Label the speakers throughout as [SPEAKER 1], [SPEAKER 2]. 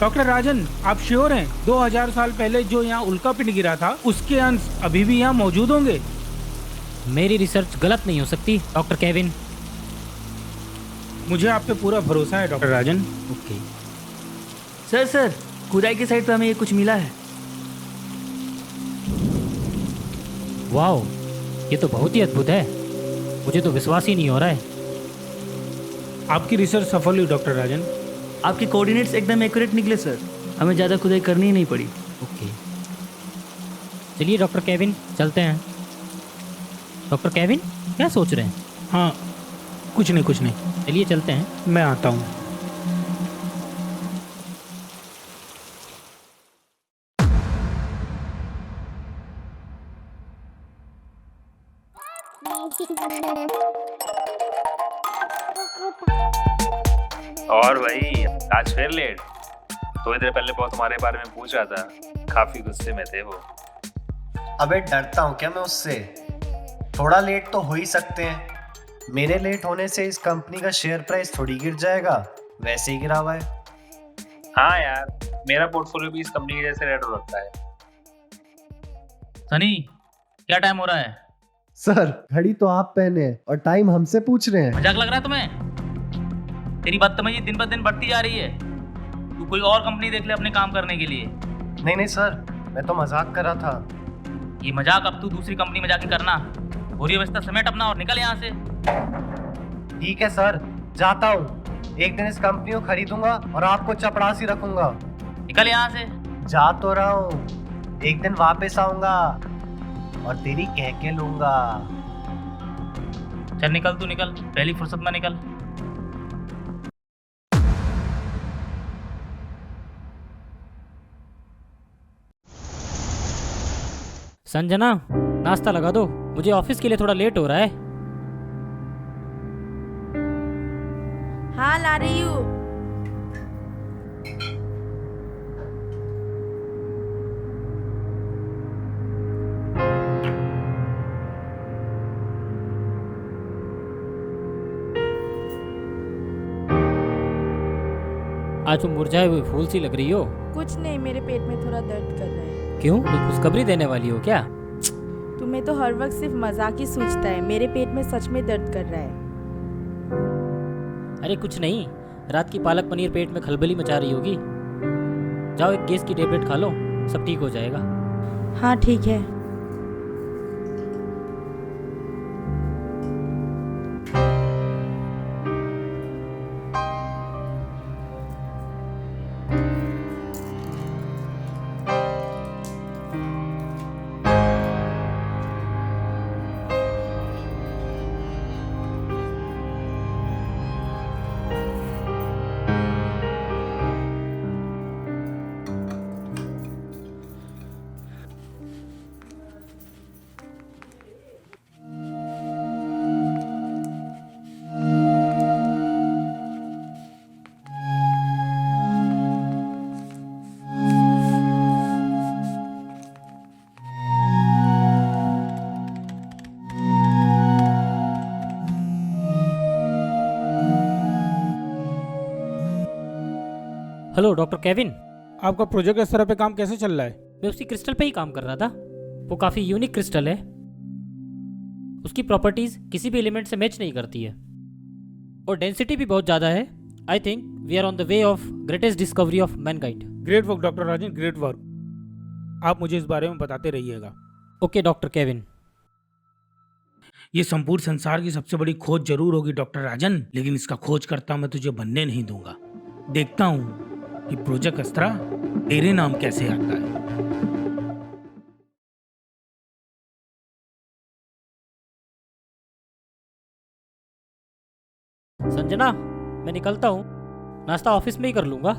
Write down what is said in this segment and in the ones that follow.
[SPEAKER 1] Doctor राजन, आप sure हैं 2000 साल पहले जो यहाँ उल्का पिंड गिरा था उसके अंश अभी भी यहाँ मौजूद होंगे?
[SPEAKER 2] मेरी रिसर्च गलत नहीं हो सकती डॉक्टर केविन।
[SPEAKER 1] मुझे आप पे पूरा भरोसा है डॉक्टर राजन।
[SPEAKER 2] ओके
[SPEAKER 3] सर खुदाई की साइड पे हमें ये कुछ मिला है।
[SPEAKER 2] वाओ, ये तो बहुत ही अद्भुत है। मुझे तो विश्वास ही नहीं हो रहा है।
[SPEAKER 1] आपकी रिसर्च सफल हुई डॉक्टर राजन।
[SPEAKER 3] आपके कोऑर्डिनेट्स एकदम एक्यूरेट निकले सर, हमें ज़्यादा खुदाई करनी ही नहीं पड़ी।
[SPEAKER 2] ओके चलिए डॉक्टर केविन, चलते हैं। डॉक्टर केविन क्या सोच रहे हैं?
[SPEAKER 1] हाँ, कुछ नहीं।
[SPEAKER 2] चलिए चलते हैं।
[SPEAKER 1] मैं आता हूँ।
[SPEAKER 4] और भाई आज फिर लेट। थोड़ी देर पहले बहुत तुम्हारे बारे में पूछ रहा था, काफी गुस्से में थे वो।
[SPEAKER 5] अबे डरता हूँ क्या मैं उससे? थोड़ा लेट तो हो ही सकते हैं। मेरे लेट होने से इस कंपनी का शेयर प्राइस थोड़ी गिर जाएगा, वैसे ही गिरा हुआ है।
[SPEAKER 4] हाँ यार, मेरा पोर्टफोलियो भी इस कंपनी के जैसे रेट हो रखा है।
[SPEAKER 6] सनी, क्या टाइम हो रहा है?
[SPEAKER 5] सर घड़ी तो आप पहने हैं और टाइम हमसे पूछ रहे हैं।
[SPEAKER 6] मजाक लग रहा है तुम्हें? तेरी बदतमीजी दिन ब दिन बढ़ती जा रही है। तू कोई और कंपनी देख ले अपने काम करने के लिए।
[SPEAKER 5] नहीं सर, मैं तो मजाक कर रहा था।
[SPEAKER 6] ये मजाक अब तू दूसरी कंपनी में जाके करना। बोरी अवस्था समेट अपना और निकल यहाँ से।
[SPEAKER 5] ठीक है सर, जाता हूँ। एक दिन इस कंपनी को खरीदूंगा और आपको चपरासी रखूंगा।
[SPEAKER 6] निकल यहाँ से।
[SPEAKER 5] जा तो रहा हूँ, एक दिन वापस आऊंगा और तेरी कह के लूंगा।
[SPEAKER 6] चल निकल, तू निकल, पहली फुर्सत में निकल।
[SPEAKER 2] संजना, नाश्ता लगा दो, मुझे ऑफिस के लिए थोड़ा लेट हो रहा है।
[SPEAKER 7] हाँ ला रही हूँ।
[SPEAKER 2] आज तुम मुरझाए हुए फूल सी लग रही हो।
[SPEAKER 7] कुछ नहीं, मेरे पेट में थोड़ा दर्द कर रहा है।
[SPEAKER 2] क्यों, कोई खुशखबरी देने वाली हो क्या?
[SPEAKER 7] तुम्हें तो हर वक्त सिर्फ मजाक ही सूझता है, मेरे पेट में सच में दर्द कर रहा है।
[SPEAKER 2] अरे कुछ नहीं, रात की पालक पनीर पेट में खलबली मचा रही होगी। जाओ एक गैस की टेबलेट खा लो, सब ठीक हो जाएगा।
[SPEAKER 7] हाँ ठीक है।
[SPEAKER 2] Hello doctor Kevin.
[SPEAKER 1] आपका प्रोजेक्ट स्तर पे काम कैसे चल रहा है?
[SPEAKER 2] मैं उसी क्रिस्टल पे ही काम कर रहा था। वो काफ़ी यूनिक क्रिस्टल है। उसकी प्रॉपर्टीज किसी भी एलिमेंट से मैच नहीं करती है और डेंसिटी भी बहुत ज़्यादा है। I think we are on the way of greatest discovery of mankind.
[SPEAKER 1] Great work doctor Rajan, great work. आप मुझे इस बारे में बताते रहिएगा।
[SPEAKER 2] Okay doctor Kevin.
[SPEAKER 1] ये संपूर्ण संसार की सबसे बड़ी खोज जरूर होगी डॉक्टर राजन, लेकिन इसका खोजकर्ता मैं तुझे बनने नहीं दूंगा। देखता हूँ कि प्रोजेक्ट अस्त्रा तेरे नाम कैसे आता है।
[SPEAKER 2] संजना, मैं निकलता हूँ, नाश्ता ऑफिस में ही कर लूंगा।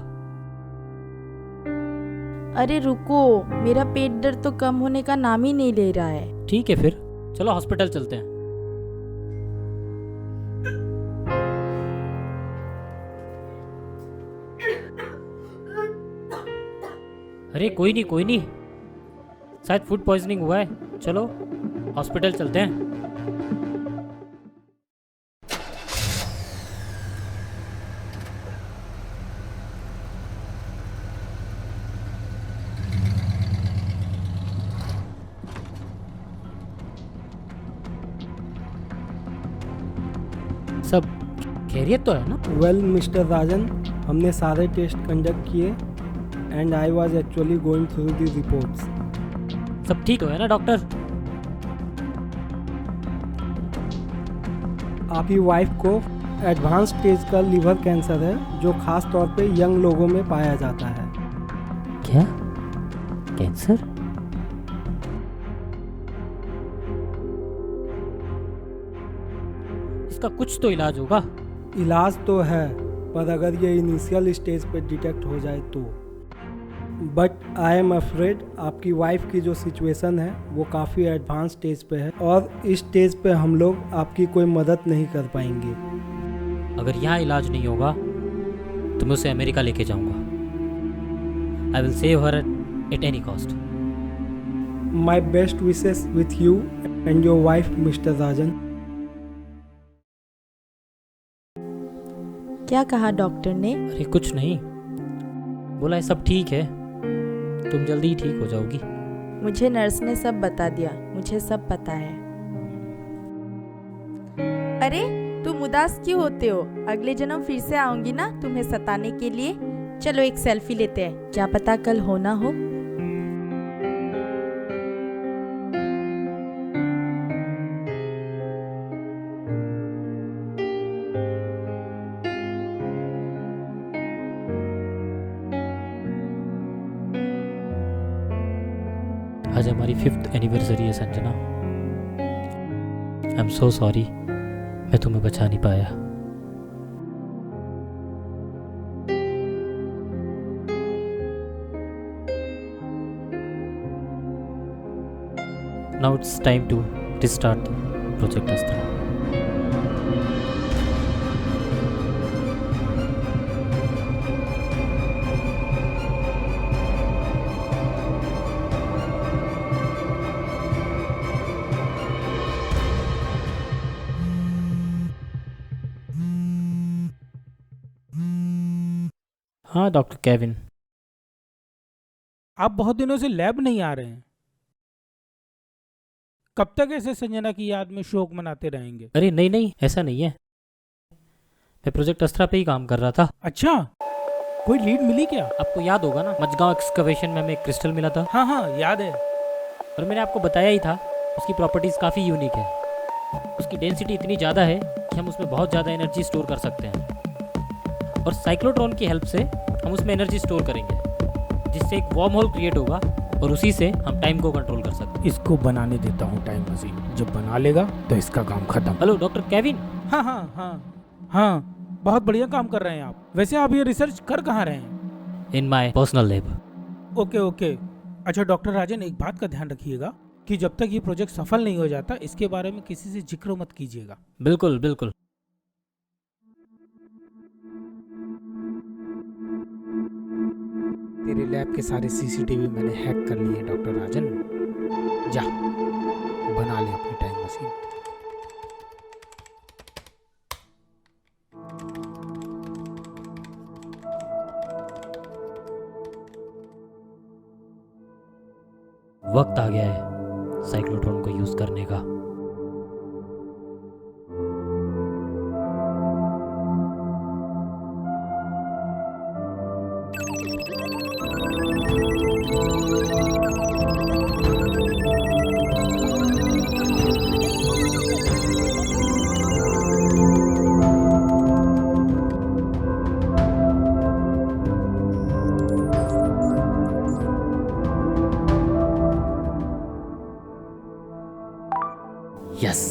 [SPEAKER 7] अरे रुको, मेरा पेट दर्द तो कम होने का नाम ही नहीं ले रहा है।
[SPEAKER 2] ठीक है फिर, चलो हॉस्पिटल चलते हैं। अरे कोई नहीं, शायद फूड पॉइजनिंग हुआ है। चलो हॉस्पिटल चलते हैं। सब खैरियत तो है ना?
[SPEAKER 8] वेल मिस्टर राजन, हमने सारे टेस्ट कंडक्ट किए and I was actually going through the reports.
[SPEAKER 2] सब ठीक तो है ना डॉक्टर?
[SPEAKER 8] आपकी वाइफ को एडवांस स्टेज का लीवर कैंसर है जो खास तौर पे यंग लोगों में पाया जाता है।
[SPEAKER 2] क्या? कैंसर? इसका कुछ तो इलाज होगा।
[SPEAKER 8] इलाज तो है, पर अगर ये इनिशियल स्टेज पे डिटेक्ट हो जाए तो। बट आई एम अफ्रेड आपकी वाइफ की जो सिचुएशन है वो काफ़ी एडवांस स्टेज पे है और इस स्टेज पे हम लोग आपकी कोई मदद नहीं कर पाएंगे।
[SPEAKER 2] अगर यहाँ इलाज नहीं होगा तो मैं उसे अमेरिका लेके जाऊंगा। I will save her at any cost.
[SPEAKER 8] My best wishes with you and your wife mister Rajan.
[SPEAKER 7] क्या कहा डॉक्टर ने?
[SPEAKER 2] अरे कुछ नहीं, बोला है सब ठीक है, तुम जल्दी ही ठीक हो जाओगी।
[SPEAKER 7] मुझे नर्स ने सब बता दिया, मुझे सब पता है। अरे तुम उदास क्यों होते हो? अगले जन्म फिर से आऊंगी ना तुम्हें सताने के लिए। चलो एक सेल्फी लेते हैं, क्या पता कल हो ना हो।
[SPEAKER 2] आज हमारी 5th एनिवर्सरी है Sanjana. I am so sorry, मैं तुम्हें बचा नहीं पाया। Now it's time to restart project Astra. हाँ डॉक्टर केविन।
[SPEAKER 1] आप बहुत दिनों से लैब नहीं आ रहे हैं, कब तक ऐसे संजना की याद में शोक मनाते रहेंगे?
[SPEAKER 2] अरे नहीं नहीं, ऐसा नहीं है, मैं प्रोजेक्ट अस्त्रा पे ही काम कर रहा था।
[SPEAKER 1] अच्छा, कोई लीड मिली क्या?
[SPEAKER 2] आपको याद होगा ना, मजगांव एक्सकवेशन में हमें एक क्रिस्टल मिला था।
[SPEAKER 1] हाँ हाँ याद है।
[SPEAKER 2] और मैंने आपको बताया ही था, उसकी प्रॉपर्टीज़ काफ़ी यूनिक है। उसकी डेंसिटी इतनी ज़्यादा है कि हम उसमें बहुत ज़्यादा एनर्जी स्टोर कर सकते हैं, और साइक्लोट्रॉन की हेल्प से हम उसमें एनर्जी स्टोर करेंगे, जिससे एक वार्म होल क्रिएट होगा और उसी से हम टाइम को कंट्रोल कर सकते हैं।
[SPEAKER 1] इसको बनाने देता हूँ टाइम मशीन, जब बना लेगा तो इसका काम खत्म।
[SPEAKER 2] Hello doctor Kevin.
[SPEAKER 1] हाँ हाँ हाँ हाँ, बहुत बढ़िया काम कर रहे हैं आप। वैसे आप ये रिसर्च कर कहाँ रहे हैं?
[SPEAKER 2] In my personal lab.
[SPEAKER 1] Okay okay. अच्छा डॉक्टर राजन, एक बात का ध्यान रखिएगा कि जब तक ये प्रोजेक्ट सफल नहीं हो जाता, इसके बारे में किसी से जिक्र मत कीजिएगा।
[SPEAKER 2] बिल्कुल बिल्कुल।
[SPEAKER 1] तेरे लैब के सारे सीसीटीवी मैंने हैक कर लिए डॉक्टर राजन। जा बना ले अपनी टाइम मशीन।
[SPEAKER 2] वक्त आ गया है साइक्लोट्रॉन को यूज करने का। यस,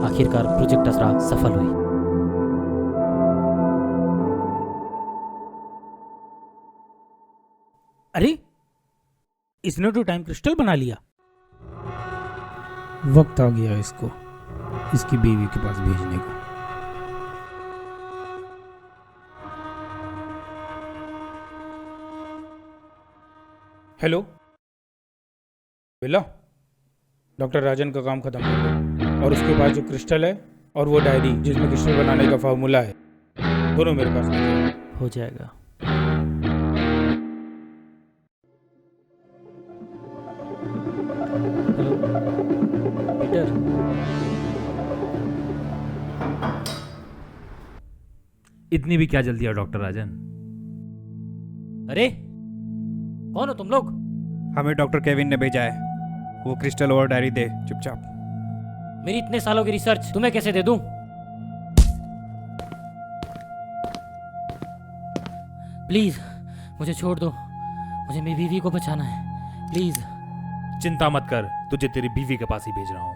[SPEAKER 2] आखिरकार प्रोजेक्ट अस्त्रा सफल हुई।
[SPEAKER 1] अरे इसने तो टाइम क्रिस्टल बना लिया। वक्त आ गया इसको इसकी बीवी के पास भेजने का। हेलो बेला, डॉक्टर राजन का काम खत्म कर दो, और उसके बाद जो क्रिस्टल है और वो डायरी जिसमें क्रिस्टल बनाने का फार्मूला है, दोनों मेरे पास लेके आओ।
[SPEAKER 3] हो जाएगा।
[SPEAKER 2] हेलो
[SPEAKER 9] इतनी भी क्या जल्दी है डॉक्टर राजन?
[SPEAKER 2] अरे कौन हो तुम लोग?
[SPEAKER 10] हमें डॉक्टर केविन ने भेजा है। वो क्रिस्टल और डायरी दे चुपचाप।
[SPEAKER 2] मेरी इतने सालों की रिसर्च तुम्हें कैसे दे दूं? प्लीज मुझे छोड़ दो, मुझे मेरी बीवी को बचाना है, प्लीज।
[SPEAKER 9] चिंता मत कर, तुझे तेरी बीवी के पास ही भेज रहा हूँ।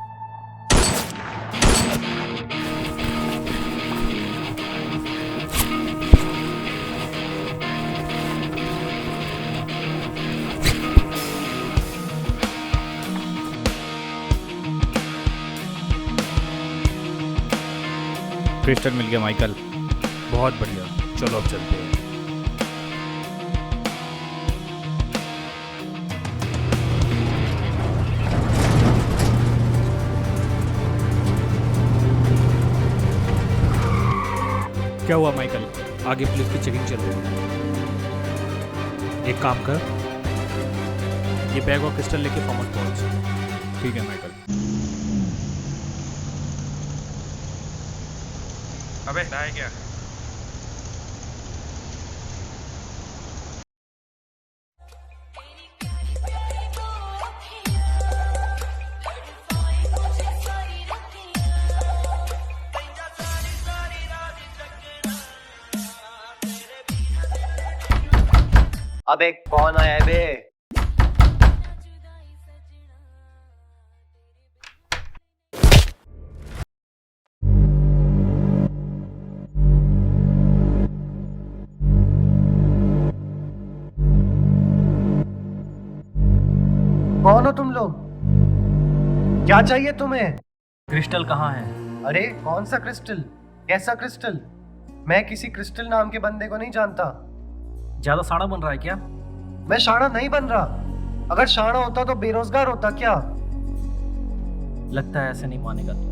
[SPEAKER 10] क्रिस्टल मिल गया माइकल।
[SPEAKER 9] बहुत बढ़िया, चलो अब चलते हैं।
[SPEAKER 10] क्या हुआ माइकल?
[SPEAKER 9] आगे पुलिस की चेकिंग चल रही है। एक काम कर, ये बैग और क्रिस्टल लेके फार्म हाउस पहुंच।
[SPEAKER 10] ठीक है माइकल।
[SPEAKER 11] अबे है क्या?
[SPEAKER 5] अबे कौन आया है बे? कौन हो तुम लोग? क्या चाहिए तुम्हें?
[SPEAKER 6] क्रिस्टल कहाँ है?
[SPEAKER 5] अरे कौन सा क्रिस्टल? कैसा क्रिस्टल? मैं किसी क्रिस्टल नाम के बंदे को नहीं जानता।
[SPEAKER 6] ज्यादा साड़ा बन रहा है क्या?
[SPEAKER 5] मैं शाणा नहीं बन रहा। अगर शाणा होता तो बेरोजगार होता क्या?
[SPEAKER 6] लगता है ऐसे नहीं मानेगा तू।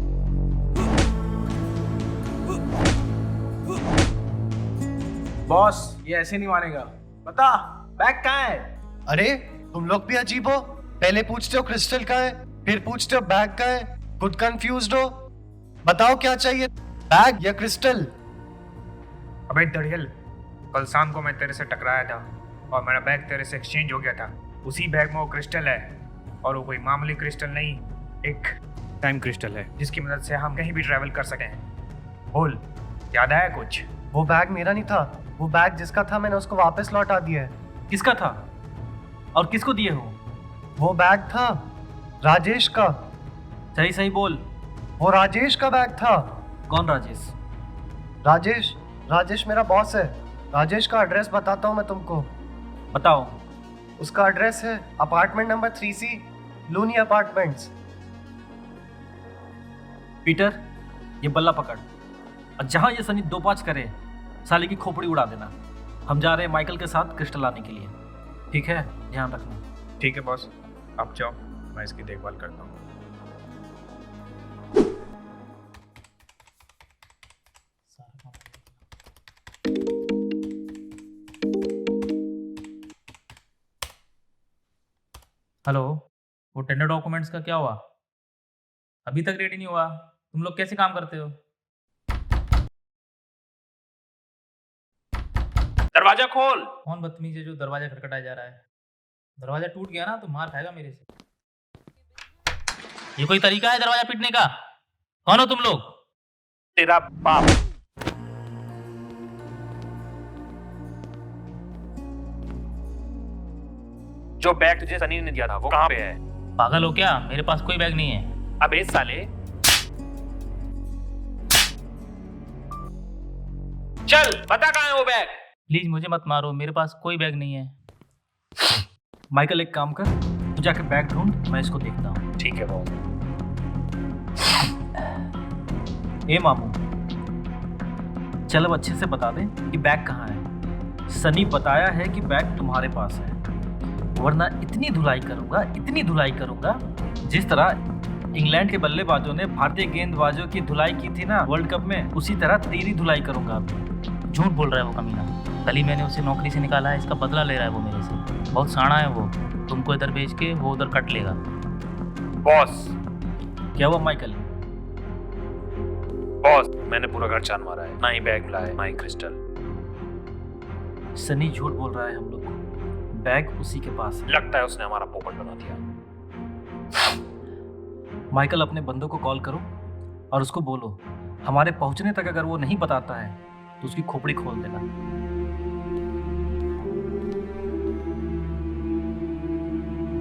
[SPEAKER 11] बॉस ये ऐसे नहीं मानेगा। बता बैग कहाँ है?
[SPEAKER 5] अरे तुम लोग भी अजीब हो। पहले पूछते हो क्रिस्टल कहाँ है, फिर पूछते हो बैग कहाँ है। खुद कंफ्यूज्ड हो। बताओ क्या चाहिए, बैग या क्रिस्टल?
[SPEAKER 11] अबे दड़ियल, कल शाम को मैं तेरे से टकराया था और मेरा बैग तेरे से एक्सचेंज हो गया था। उसी बैग में वो क्रिस्टल है, और वो कोई मामूली क्रिस्टल नहीं, एक
[SPEAKER 10] टाइम क्रिस्टल है
[SPEAKER 11] जिसकी मदद से हम कहीं भी ट्रैवल कर सकें। बोल, याद आया कुछ?
[SPEAKER 5] वो बैग मेरा नहीं था। वो बैग जिसका था मैंने उसको वापस लौटा दिया है।
[SPEAKER 6] किसका था और किसको दिए हो?
[SPEAKER 5] वो बैग था राजेश का।
[SPEAKER 6] सही सही बोल।
[SPEAKER 5] वो राजेश का बैग था।
[SPEAKER 6] कौन राजेश?
[SPEAKER 5] राजेश राजेश मेरा बॉस है। राजेश का एड्रेस बताता हूँ मैं तुमको।
[SPEAKER 6] बताओ।
[SPEAKER 5] उसका एड्रेस है apartment number 3C, Looney apartments.
[SPEAKER 6] Peter, ये बल्ला पकड़ और जहां ये सनी 2-5 करे, साले की खोपड़ी उड़ा देना। हम जा रहे हैं माइकल के साथ क्रिस्टल लाने के लिए, ठीक है? ध्यान रखना।
[SPEAKER 11] ठीक है बॉस, आप जाओ, मैं इसकी देखभाल करता हूँ।
[SPEAKER 6] हेलो, वो टेंडर डॉक्यूमेंट्स का क्या हुआ? अभी तक रेडी नहीं हुआ? तुम लोग कैसे काम करते हो? दरवाजा खोल। कौन बदतमीज है जो दरवाजा खटखटाया जा रहा है? दरवाजा टूट गया ना तो मार खाएगा मेरे से। ये कोई तरीका है दरवाजा पीटने का? कौन हो तुम लोग?
[SPEAKER 11] तेरा बाप। जो बैग तुझे सनी ने दिया था वो कहाँ पे है?
[SPEAKER 6] पागल हो क्या? मेरे पास कोई बैग नहीं है।
[SPEAKER 11] अबे साले, चल बता कहाँ है वो बैग?
[SPEAKER 6] प्लीज मुझे मत मारो, मेरे पास कोई बैग नहीं है। माइकल एक काम कर, तू जाके बैग ढूंढ, मैं इसको देखता हूँ।
[SPEAKER 11] ठीक है बॉस।
[SPEAKER 6] ए मामू, चल अब अच्छे से बता दे कि बैग कहाँ है। सनी बताया है कि बैग तुम्हारे पास है, वरना इतनी धुलाई करूंगा जिस तरह इंग्लैंड के बल्लेबाजों ने भारतीय गेंदबाजों की धुलाई की थी ना वर्ल्ड कप में, उसी तरह तेरी धुलाई करूंगा। झूठ बोल रहा है वो कमीना। कल ही मैंने उसे नौकरी से निकाला है, इसका बदला ले रहा है वो मेरे से। बहुत साड़ा है वो, तुमको इधर भेज के वो उधर कट लेगा।
[SPEAKER 11] बॉस,
[SPEAKER 6] क्या हुआ माइकल?
[SPEAKER 4] बॉस, मैंने पूरा घर छान मारा है, ना ही बैग मिला है ना ही क्रिस्टल।
[SPEAKER 6] सनी झूठ बोल रहा है हम लोग को, बैग उसी के पास है।
[SPEAKER 4] लगता है उसने हमारा पोपट बना दिया।
[SPEAKER 6] माइकल, अपने बंदों को कॉल करो और उसको बोलो हमारे पहुंचने तक अगर वो नहीं बताता है तो उसकी खोपड़ी खोल देना।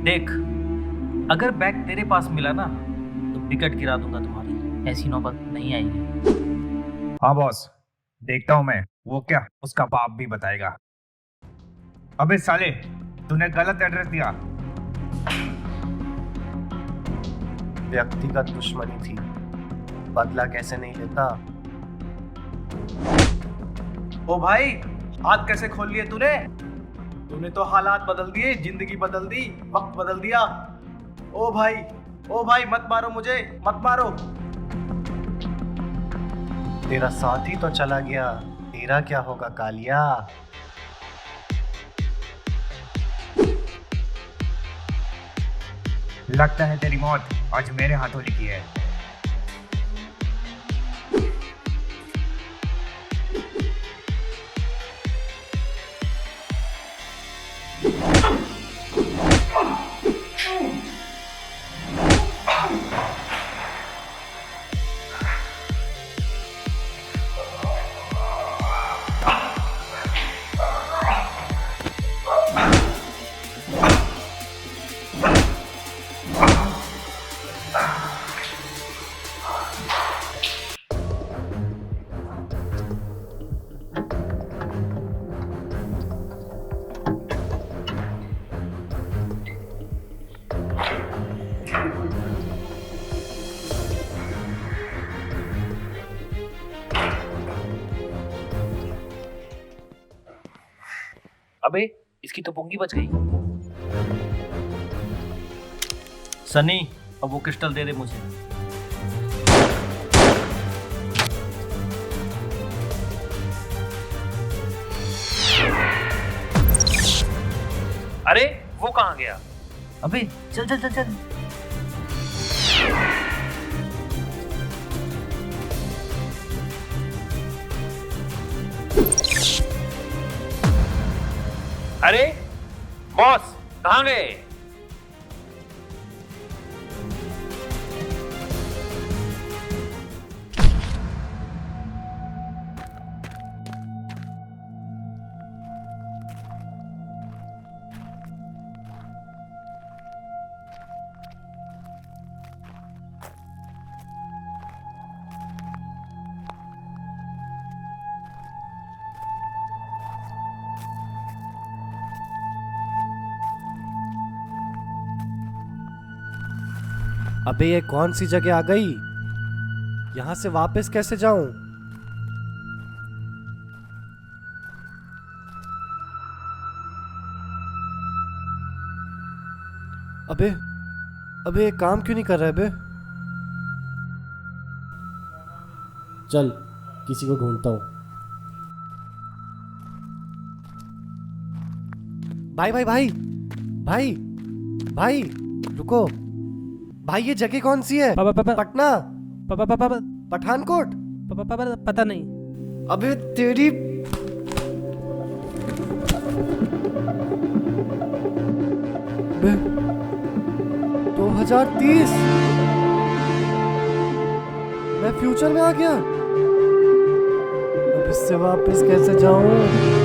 [SPEAKER 6] देख, अगर बैग तेरे पास मिला ना तो विकेट गिरा दूंगा तुम्हारी, ऐसी नौबत नहीं आएगी।
[SPEAKER 11] हाँ बॉस, देखता हूँ मैं, वो क्या उसका बाप भी बताएगा। अबे साले, तूने गलत एड्रेस दिया।
[SPEAKER 5] व्यक्तिगत दुश्मनी थी, बदला कैसे नहीं लेता।
[SPEAKER 12] ओ भाई, हाथ कैसे खोल लिए तूने? तूने तो हालात बदल दिए, जिंदगी बदल दी, वक्त बदल दिया। ओ भाई मत मारो मुझे, मत मारो।
[SPEAKER 5] तेरा साथी तो चला गया, तेरा क्या होगा कालिया।
[SPEAKER 11] लगता है तेरी मौत आज मेरे हाथों लिखी है।
[SPEAKER 4] अबे, इसकी तो पुंगी बच गई।
[SPEAKER 6] सनी, अब वो क्रिस्टल दे दे मुझे।
[SPEAKER 4] अरे वो कहाँ गया?
[SPEAKER 6] अबे चल चल चल चल।
[SPEAKER 4] अरे बॉस, कहाँ गए?
[SPEAKER 13] अबे ये कौन सी जगह आ गई? यहाँ से वापस कैसे जाऊं? अबे ये काम क्यों नहीं कर रहा है बे? चल किसी को ढूंढता हूँ। भाई रुको भाई, ये जगह कौन सी है? पटना, पठानकोट,
[SPEAKER 3] पता नहीं।
[SPEAKER 13] अबे तेरी बे, 2030 मैं फ्यूचर में आ गया। अब इससे वापस कैसे जाऊं?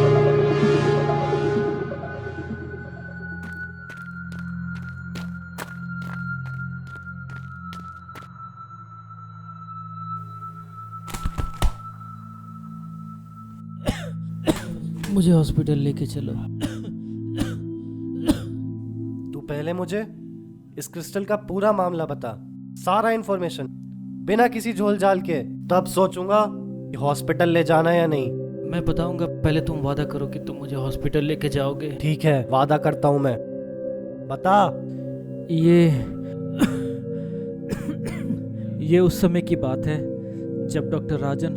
[SPEAKER 3] मुझे हॉस्पिटल लेके चलो।
[SPEAKER 13] तू पहले मुझे इस क्रिस्टल का पूरा मामला बता, सारा इन्फॉर्मेशन, बिना किसी झोल झाल के, तब सोचूंगा कि हॉस्पिटल ले जाना है या नहीं।
[SPEAKER 3] मैं बताऊंगा, पहले तुम वादा करो कि तुम मुझे हॉस्पिटल लेके जाओगे।
[SPEAKER 13] ठीक है, वादा करता हूं मैं। बता।
[SPEAKER 3] ये उस समय की बात है जब डॉक्टर राजन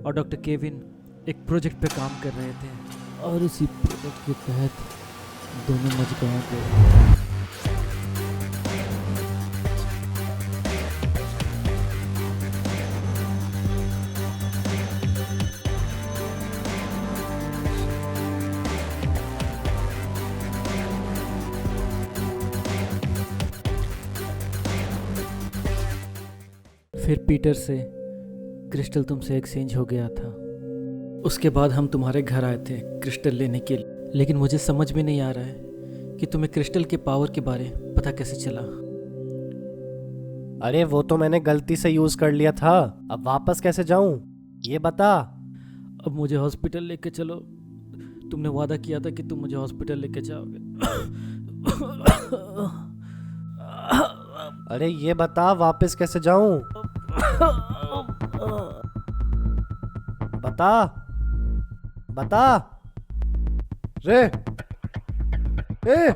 [SPEAKER 3] और डॉक्टर केविन एक प्रोजेक्ट पे काम कर रहे थे, और उसी प्रोजेक्ट के तहत दोनों मजगांव गए। फिर पीटर से क्रिस्टल तुमसे एक्सचेंज हो गया था। उसके बाद हम तुम्हारे घर आए थे क्रिस्टल लेने के लिए, लेकिन मुझे समझ में नहीं आ रहा है कि तुम्हें क्रिस्टल के पावर के बारे पता कैसे चला।
[SPEAKER 13] अरे वो तो मैंने गलती से यूज कर लिया था, अब वापस कैसे जाऊं ये बता।
[SPEAKER 3] अब मुझे हॉस्पिटल लेके चलो, तुमने वादा किया था कि तुम मुझे हॉस्पिटल लेके जाओगे।
[SPEAKER 13] अरे ये बता वापस कैसे जाऊं, बता बता रे ए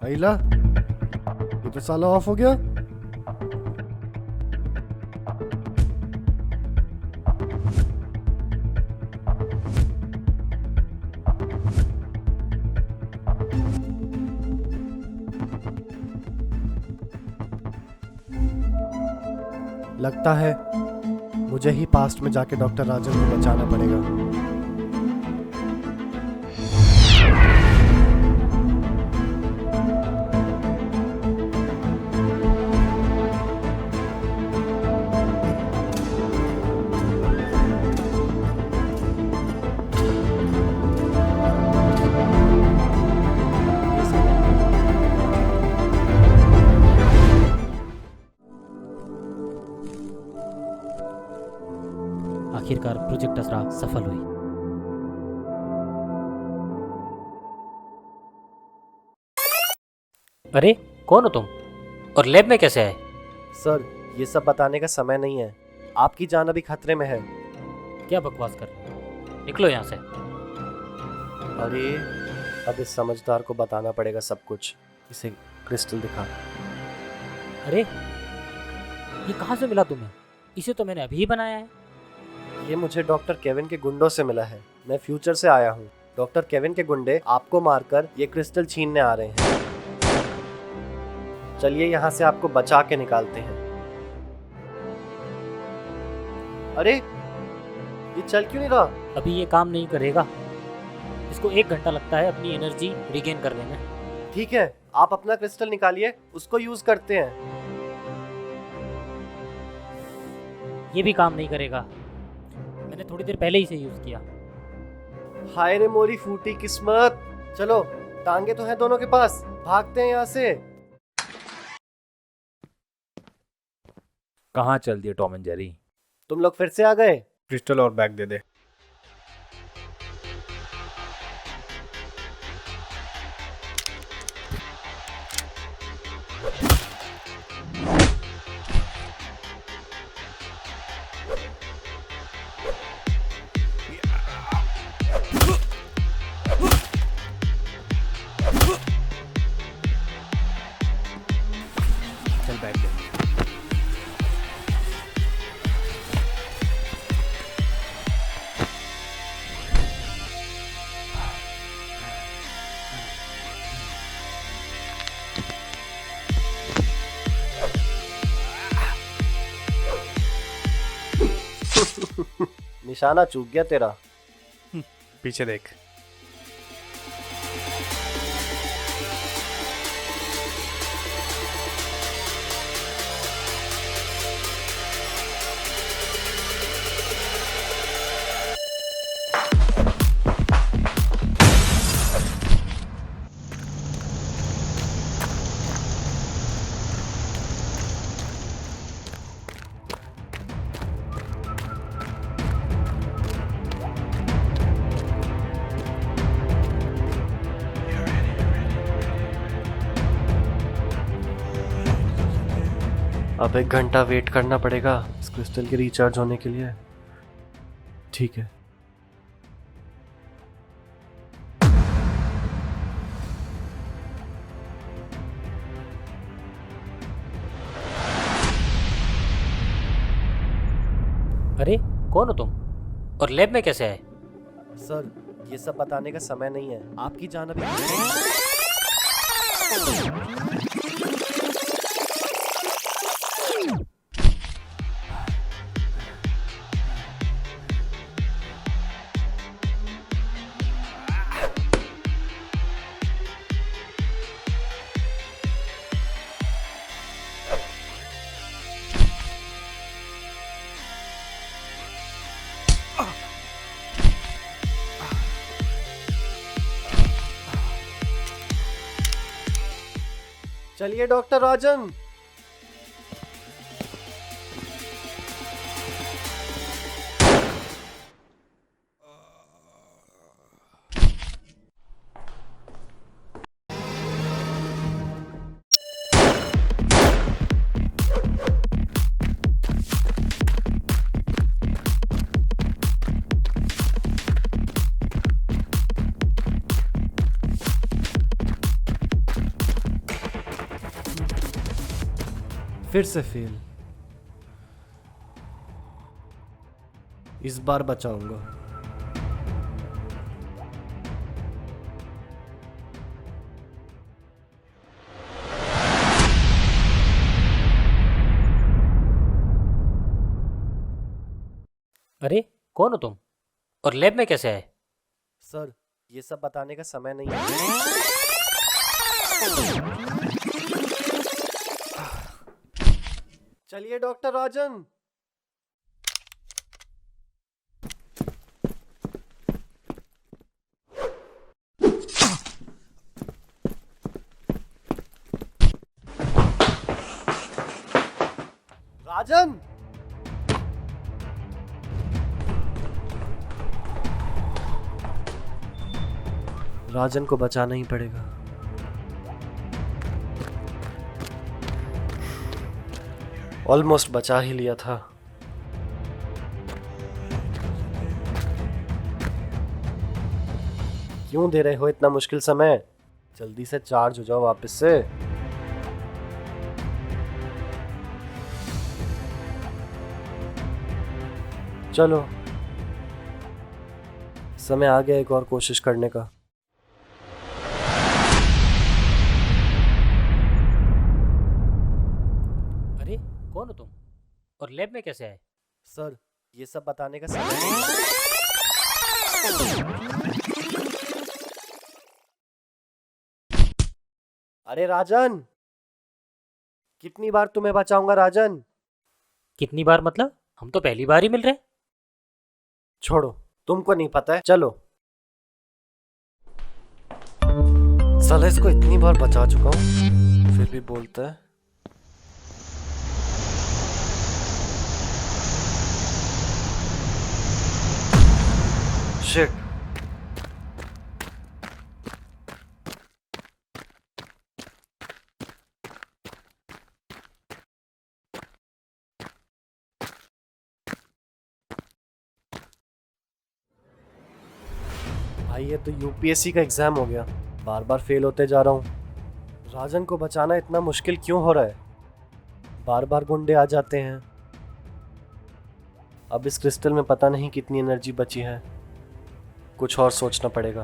[SPEAKER 13] अइला, ये तो साला ऑफ हो गया। लगता है मुझे ही पास्ट में जाके डॉक्टर राजन को बचाना पड़ेगा।
[SPEAKER 2] आखिरकार प्रोजेक्ट असरा सफल हुई। अरे कौन हो तुम और लैब में कैसे आए?
[SPEAKER 13] सर ये सब बताने का समय नहीं है, आपकी जान अभी खतरे में है।
[SPEAKER 2] क्या बकवास कर रहे हो, निकलो यहाँ से।
[SPEAKER 13] अरे अब इस समझदार को बताना पड़ेगा सब कुछ, इसे क्रिस्टल दिखा।
[SPEAKER 2] अरे ये कहाँ से मिला तुम्हें? इसे तो मैंने अभी ही बनाया है।
[SPEAKER 13] ये मुझे डॉक्टर केविन के गुंडों से मिला है, मैं फ्यूचर से आया हूँ। डॉक्टर केविन के गुंडे आपको मारकर ये क्रिस्टल छीनने आ रहे हैं। चलिए यहाँ से आपको बचा के निकालते हैं। अरे ये चल क्यों नहीं रहा?
[SPEAKER 2] अभी ये काम नहीं करेगा, इसको 1 घंटा लगता है अपनी एनर्जी रिगेन करने में।
[SPEAKER 13] ठीक है, आप अपना क्रिस्टल निकालिए, उसको यूज करते हैं।
[SPEAKER 2] ये भी काम नहीं करेगा, मैंने थोड़ी देर पहले ही इसे यूज किया।
[SPEAKER 13] हाय रे मोरी फूटी किस्मत। चलो टांगे तो हैं दोनों के पास, भागते हैं यहाँ से।
[SPEAKER 9] कहाँ चल दिए टॉम एंड जेरी?
[SPEAKER 13] तुम लोग फिर से आ गए।
[SPEAKER 10] क्रिस्टल और बैग दे दे। चल बैग दे।
[SPEAKER 13] निशाना चूक गया तेरा।
[SPEAKER 10] पीछे देख।
[SPEAKER 13] अब 1 घंटा वेट करना पड़ेगा इस क्रिस्टल के रिचार्ज होने के लिए। ठीक है।
[SPEAKER 2] अरे कौन हो तुम और लैब में कैसे आए?
[SPEAKER 13] सर ये सब बताने का समय नहीं है, आपकी जान अभी चलिए डॉक्टर राजन। फिर से फेल। इस बार बचाऊंगा।
[SPEAKER 2] अरे कौन हो तुम और लैब में कैसे आए?
[SPEAKER 13] सर, ये सब बताने का समय नहीं है। चलिए डॉक्टर राजन। राजन, राजन को बचाना ही पड़ेगा। ऑलमोस्ट बचा ही लिया था। क्यों दे रहे हो इतना मुश्किल समय? जल्दी से चार्ज हो जाओ वापस से। चलो, समय आ गया एक और कोशिश करने का।
[SPEAKER 2] अरे कौन हो तुम और लैब में कैसे आए?
[SPEAKER 13] सर, ये सब बताने का समय नहीं है। अरे राजन, कितनी बार तुम्हें बचाऊंगा राजन?
[SPEAKER 2] कितनी बार मतलब? हम तो पहली बार ही मिल रहे।
[SPEAKER 13] छोड़ो, तुमको नहीं पता है। चलो। साला इसको इतनी बार बचा चुका हूं, फिर भी बोलता है। शिट। भाई, ये तो यूपीएससी का एग्जाम हो गया। बार बार फेल होते जा रहा हूँ। राजन को बचाना इतना मुश्किल क्यों हो रहा है? बार बार गुंडे आ जाते हैं। अब इस क्रिस्टल में पता नहीं कितनी एनर्जी बची है। कुछ और सोचना पड़ेगा।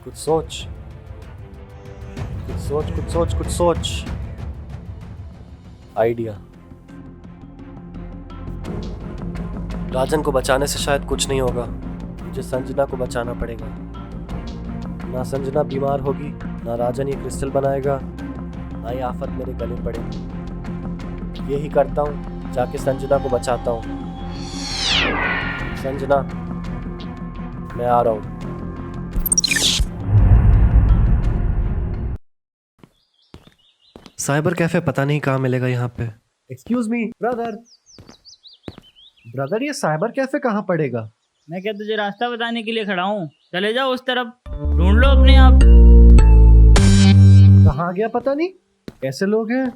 [SPEAKER 13] कुछ सोच, कुछ सोच, कुछ सोच, कुछ सोच। आइडिया। राजन को बचाने से शायद कुछ नहीं होगा। मुझे संजना को बचाना पड़ेगा। ना संजना बीमार होगी, ना राजन ये क्रिस्टल बनाएगा, ना ये आफत मेरे गले पड़ेगी। यही करता हूँ, जाके संजना को बचाता हूँ। संजना, मैं आ रहा हूँ। साइबर कैफे पता नहीं कहाँ मिलेगा यहाँ पे। Excuse me brother. ब्रदर, ये साइबर कैफे कहाँ पड़ेगा?
[SPEAKER 14] मैं क्या तुझे रास्ता बताने के लिए खड़ा हूँ? चले जाओ उस तरफ, ढूंढ लो अपने आप।
[SPEAKER 13] कहाँ गया पता नहीं। कैसे लोग हैं?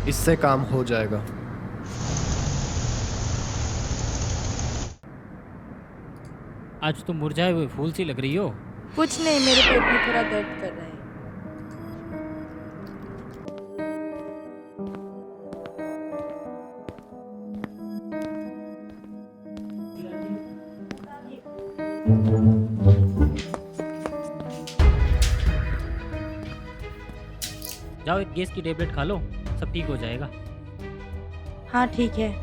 [SPEAKER 13] इससे काम हो जाएगा।
[SPEAKER 2] आज तुम मुरझाए हुए फूल सी लग रही हो।
[SPEAKER 7] कुछ नहीं, मेरे पेट में थोड़ा दर्द कर रहा है।
[SPEAKER 2] जाओ एक गैस की टेबलेट खा लो। सब ठीक हो जाएगा।
[SPEAKER 7] हाँ ठीक है।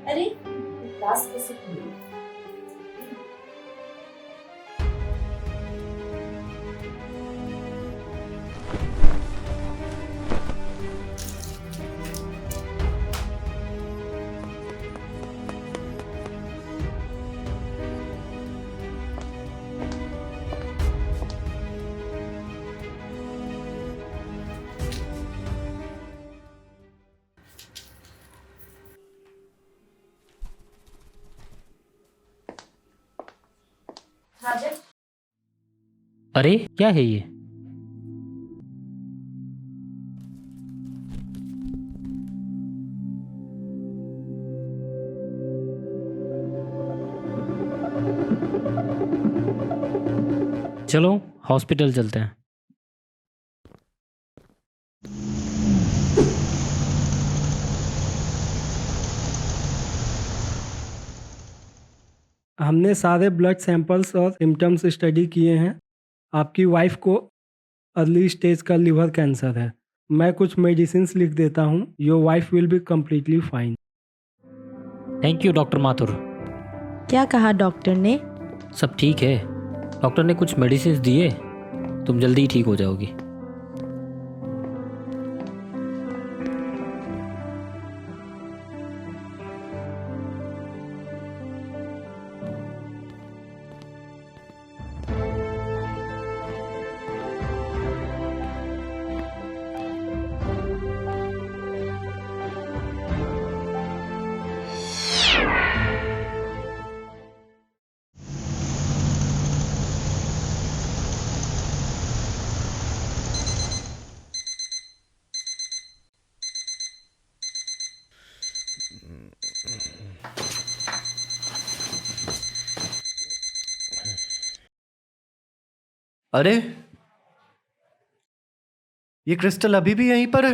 [SPEAKER 15] अरे क्लास कैसे खुली? राजन,
[SPEAKER 2] अरे क्या है ये? चलो हॉस्पिटल चलते हैं।
[SPEAKER 8] हमने सारे ब्लड सैंपल्स और सिम्टम्स स्टडी किए हैं। आपकी वाइफ को अर्ली स्टेज का लिवर कैंसर है। मैं कुछ मेडिसिन्स लिख देता हूँ। Your wife will be completely fine.
[SPEAKER 2] Thank you doctor Mathur.
[SPEAKER 7] क्या कहा डॉक्टर ने?
[SPEAKER 2] सब ठीक है। डॉक्टर ने कुछ मेडिसिन दिए, तुम जल्दी ही ठीक हो जाओगी।
[SPEAKER 5] अरे ये क्रिस्टल अभी भी यहीं पर है।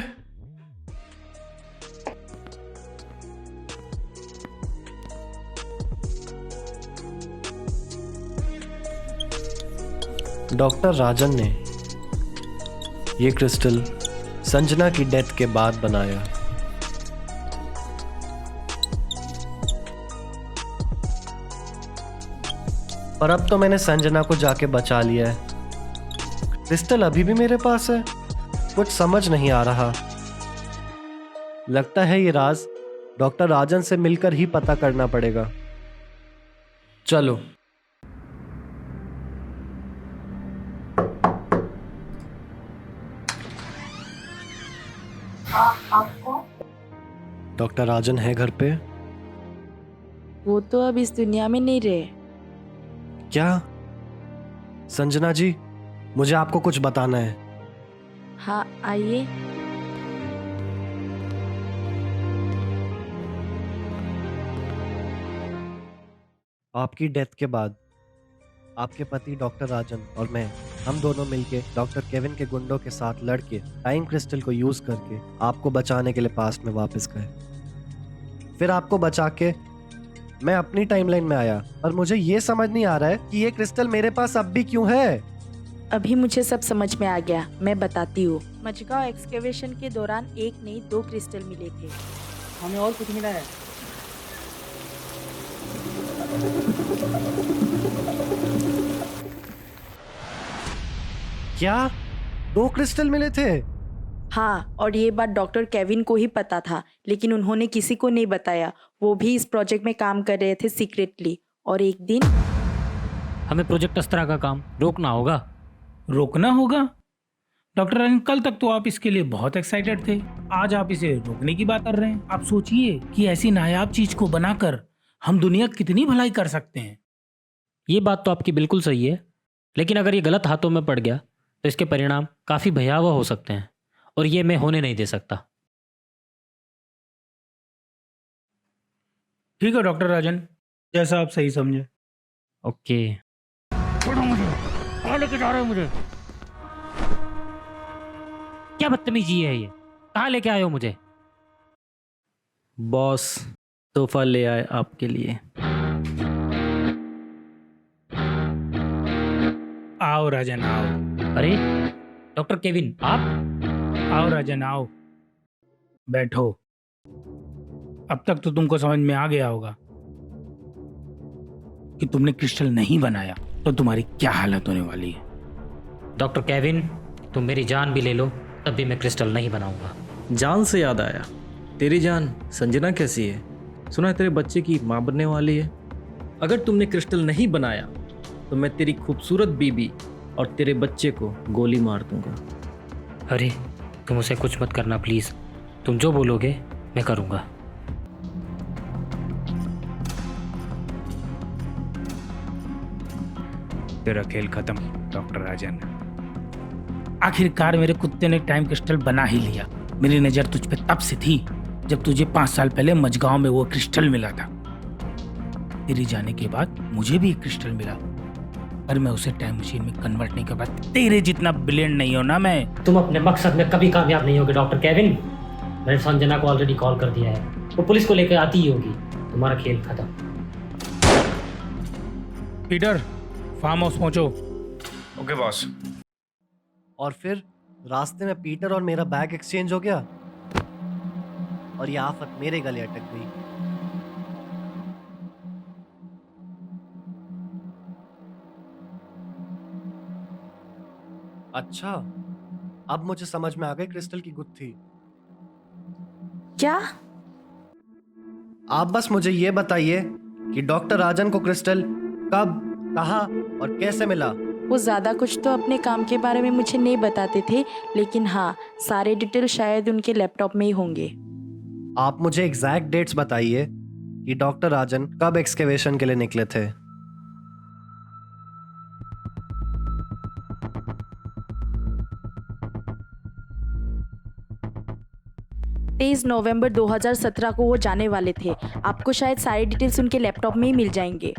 [SPEAKER 5] डॉक्टर राजन ने ये क्रिस्टल संजना की डेथ के बाद बनाया। पर अब तो मैंने संजना को जाके बचा लिया है। क्रिस्टल अभी भी मेरे पास है। कुछ समझ नहीं आ रहा। लगता है ये राज डॉक्टर राजन से मिलकर ही पता करना पड़ेगा। चलो।
[SPEAKER 15] आपको
[SPEAKER 5] डॉक्टर राजन है घर पे?
[SPEAKER 7] वो तो अब इस दुनिया में नहीं रहे।
[SPEAKER 5] क्या? संजना जी, मुझे आपको कुछ बताना है।
[SPEAKER 7] हाँ आइए।
[SPEAKER 5] आपकी डेथ के बाद आपके पति डॉक्टर राजन और मैं, हम दोनों मिलके डॉक्टर केविन के गुंडों के साथ लड़के टाइम क्रिस्टल को यूज करके आपको बचाने के लिए पास्ट में वापस गए। फिर आपको बचा के मैं अपनी टाइमलाइन में आया, और मुझे ये समझ नहीं आ रहा है कि ये क्रिस्टल मेरे पास अब भी क्यों है।
[SPEAKER 7] अभी मुझे सब समझ में आ गया, मैं बताती हूँ। मचगांव एक्सकेवेशन के दौरान एक नहीं 2 क्रिस्टल मिले थे।
[SPEAKER 3] हमें और कुछ मिला है।
[SPEAKER 5] क्या 2 क्रिस्टल मिले थे?
[SPEAKER 7] हाँ, और ये बात डॉक्टर केविन को ही पता था, लेकिन उन्होंने किसी को नहीं बताया। वो भी इस प्रोजेक्ट में काम कर रहे थे सीक्रेटली। और एक दिन
[SPEAKER 2] हमें प्रोजेक्ट अस्त्रा का काम रोकना होगा।
[SPEAKER 1] रोकना होगा? डॉक्टर राजन, कल तक तो आप इसके लिए बहुत एक्साइटेड थे, आज आप इसे रोकने की बात कर रहे हैं। आप सोचिए कि ऐसी नायाब चीज को बनाकर हम दुनिया कितनी भलाई कर सकते हैं।
[SPEAKER 2] ये बात तो आपकी बिल्कुल सही है, लेकिन अगर ये गलत हाथों में पड़ गया तो इसके परिणाम काफ़ी भयावह हो सकते हैं, और ये मैं होने नहीं दे सकता।
[SPEAKER 1] ठीक है डॉक्टर राजन, जैसा आप सही समझे।
[SPEAKER 2] ओके। छोड़ो मुझे, कहाँ लेके जा रहे हो मुझे? क्या बदतमीजी है ये? कहाँ लेके आए हो मुझे?
[SPEAKER 3] बॉस, तोहफा ले आए आपके लिए।
[SPEAKER 1] आओ राजन आओ।
[SPEAKER 2] अरे डॉक्टर केविन, आप?
[SPEAKER 1] आओ राजन आओ, बैठो। अब तक तो तुमको समझ में आ गया होगा कि तुमने क्रिस्टल नहीं बनाया तो तुम्हारी क्या हालत होने वाली है।
[SPEAKER 2] डॉक्टर केविन, तुम मेरी जान भी ले लो तब भी मैं क्रिस्टल नहीं बनाऊंगा।
[SPEAKER 3] जान से याद आया, तेरी जान संजना कैसी है? सुना है तेरे बच्चे की माँ बनने वाली है। अगर तुमने क्रिस्टल नहीं बनाया तो मैं तेरी खूबसूरत बीबी और तेरे बच्चे को गोली मार दूंगा।
[SPEAKER 2] अरे तुम उसे कुछ मत करना प्लीज़, तुम जो बोलोगे मैं करूँगा।
[SPEAKER 1] तेरा खेल खत्म डॉक्टर राजन। आखिरकार मेरे कुत्ते ने टाइम क्रिस्टल बना ही लिया। मेरी नज़र तुझ पे तब से थी जब तुझे 5 साल पहले मझगांव में वो क्रिस्टल मिला था। तेरे जाने के बाद मुझे भी एक क्रिस्टल मिला, पर मैं उसे टाइम मशीन में कन्वर्ट नहीं कर पाया। तेरे जितना ब्रिलियंट नहीं हो ना मैं।
[SPEAKER 2] तुम अपने मकसद में कभी कामयाब नहीं होगे डॉक्टर केविन। मैंने संजना को ऑलरेडी कॉल कर दिया है, वो पुलिस को लेकर आती ही होगी। तुम्हारा खेल खत्म।
[SPEAKER 1] पीटर, फार्म हाउस पहुंचो।
[SPEAKER 11] Okay boss.
[SPEAKER 5] और फिर रास्ते में पीटर और मेरा बैग एक्सचेंज हो गया और ये आफत मेरे गले अटक गई। अच्छा, अब मुझे समझ में आ गई क्रिस्टल की गुत्थी।
[SPEAKER 7] क्या?
[SPEAKER 5] आप बस मुझे ये बताइए कि डॉक्टर राजन को क्रिस्टल कब, कहाँ और कैसे मिला?
[SPEAKER 7] वो ज़्यादा कुछ तो अपने काम के बारे में मुझे नहीं बताते थे, लेकिन हाँ, सारे डिटेल शायद उनके लैपटॉप में ही होंगे।
[SPEAKER 5] आप मुझे एग्जैक्ट डेट्स बताइए कि डॉक्टर राजन कब एक्सकेवेशन के लिए निकले थे।
[SPEAKER 7] 23 नवंबर 2017 को वो जाने वाले थे। आपको शायद सारी डिटेल्स उनके लैपटॉप में ही मिल जाएंगे।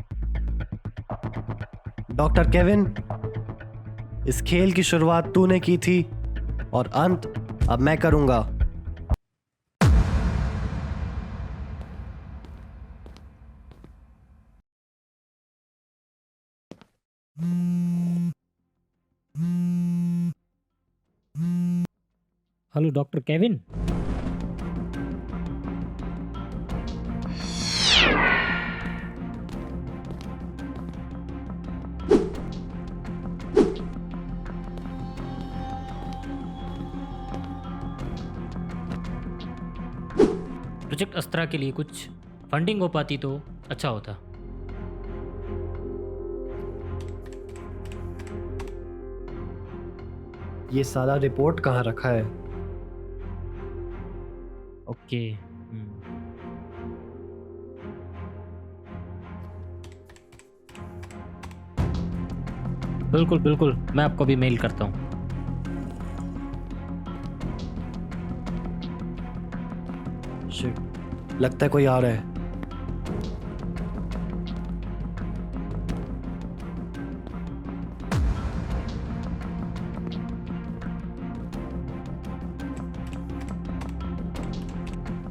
[SPEAKER 5] डॉक्टर केविन, इस खेल की शुरुआत तूने की थी और अंत अब मैं करूंगा।
[SPEAKER 2] Hello doctor Kevin. प्रोजेक्ट अस्त्रा के लिए कुछ फंडिंग हो पाती तो अच्छा होता।
[SPEAKER 5] ये सारा रिपोर्ट कहाँ रखा है?
[SPEAKER 2] ओके। बिल्कुल बिल्कुल, मैं आपको भी मेल करता हूँ।
[SPEAKER 5] शिट, लगता है कोई आ रहा है।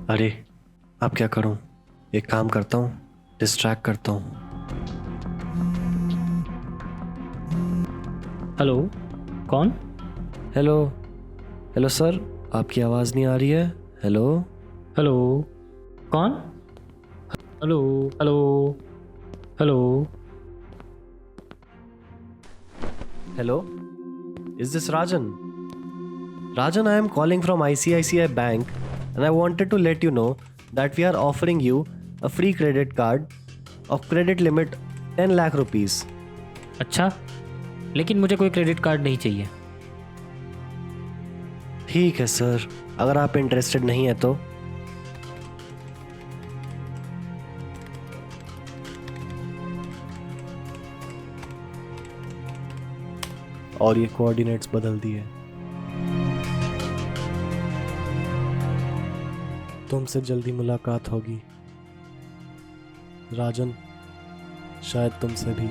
[SPEAKER 5] अरे अब क्या करूं? एक काम करता हूं, डिस्ट्रैक्ट करता हूं।
[SPEAKER 2] हेलो, कौन?
[SPEAKER 5] हेलो हेलो सर, आपकी आवाज़ नहीं आ रही है। हेलो
[SPEAKER 2] हेलो, कौन? Hello hello hello
[SPEAKER 5] hello, is this Rajan? Rajan, I am calling from ICICI Bank and I wanted to let you know that we are offering you a free credit card of credit limit 10 lakh rupees.
[SPEAKER 2] अच्छा, लेकिन मुझे कोई credit card नहीं चाहिए।
[SPEAKER 5] ठीक है sir, अगर आप इंटरेस्टेड नहीं है तो। और ये कोऑर्डिनेट्स बदल दिए। तुमसे जल्दी मुलाकात होगी राजन, शायद तुमसे भी।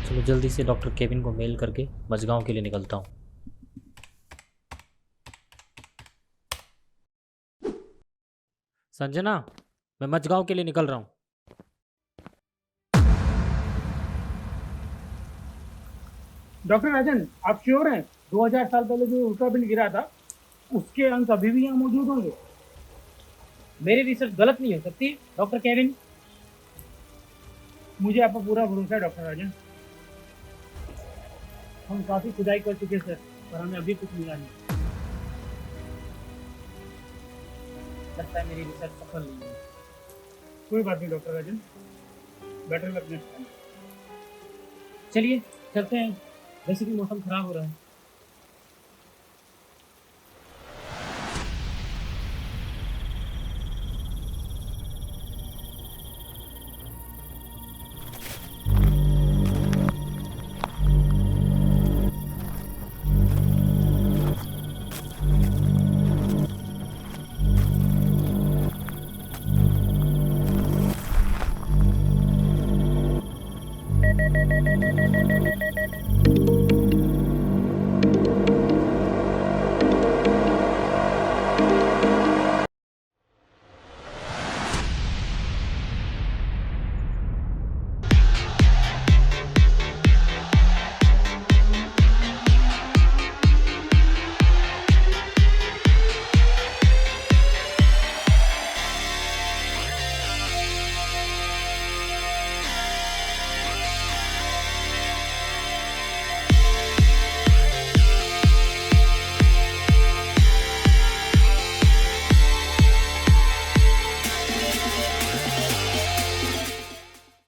[SPEAKER 2] चलो जल्दी से डॉक्टर केविन को मेल करके मझगांव के लिए निकलता हूँ। संजना, मैं मचगांव के लिए निकल रहा हूँ।
[SPEAKER 1] डॉक्टर राजन, आप श्योर हैं 2000 साल पहले जो उल्कापिंड गिरा था उसके अंश अभी भी यहाँ मौजूद होंगे?
[SPEAKER 2] मेरी रिसर्च गलत नहीं हो सकती डॉक्टर केविन।
[SPEAKER 1] मुझे आप पर पूरा भरोसा है डॉक्टर राजन। हम काफी खुदाई कर चुके सर, पर हमें अभी कुछ मिला नहीं।
[SPEAKER 2] लगता है मेरी रिसर्च सफल नहीं है।
[SPEAKER 1] कोई बात नहीं डॉक्टर राजन, बेटर लक नेक्स्ट टाइम।
[SPEAKER 2] चलिए चलते हैं, वैसे भी मौसम खराब हो रहा है।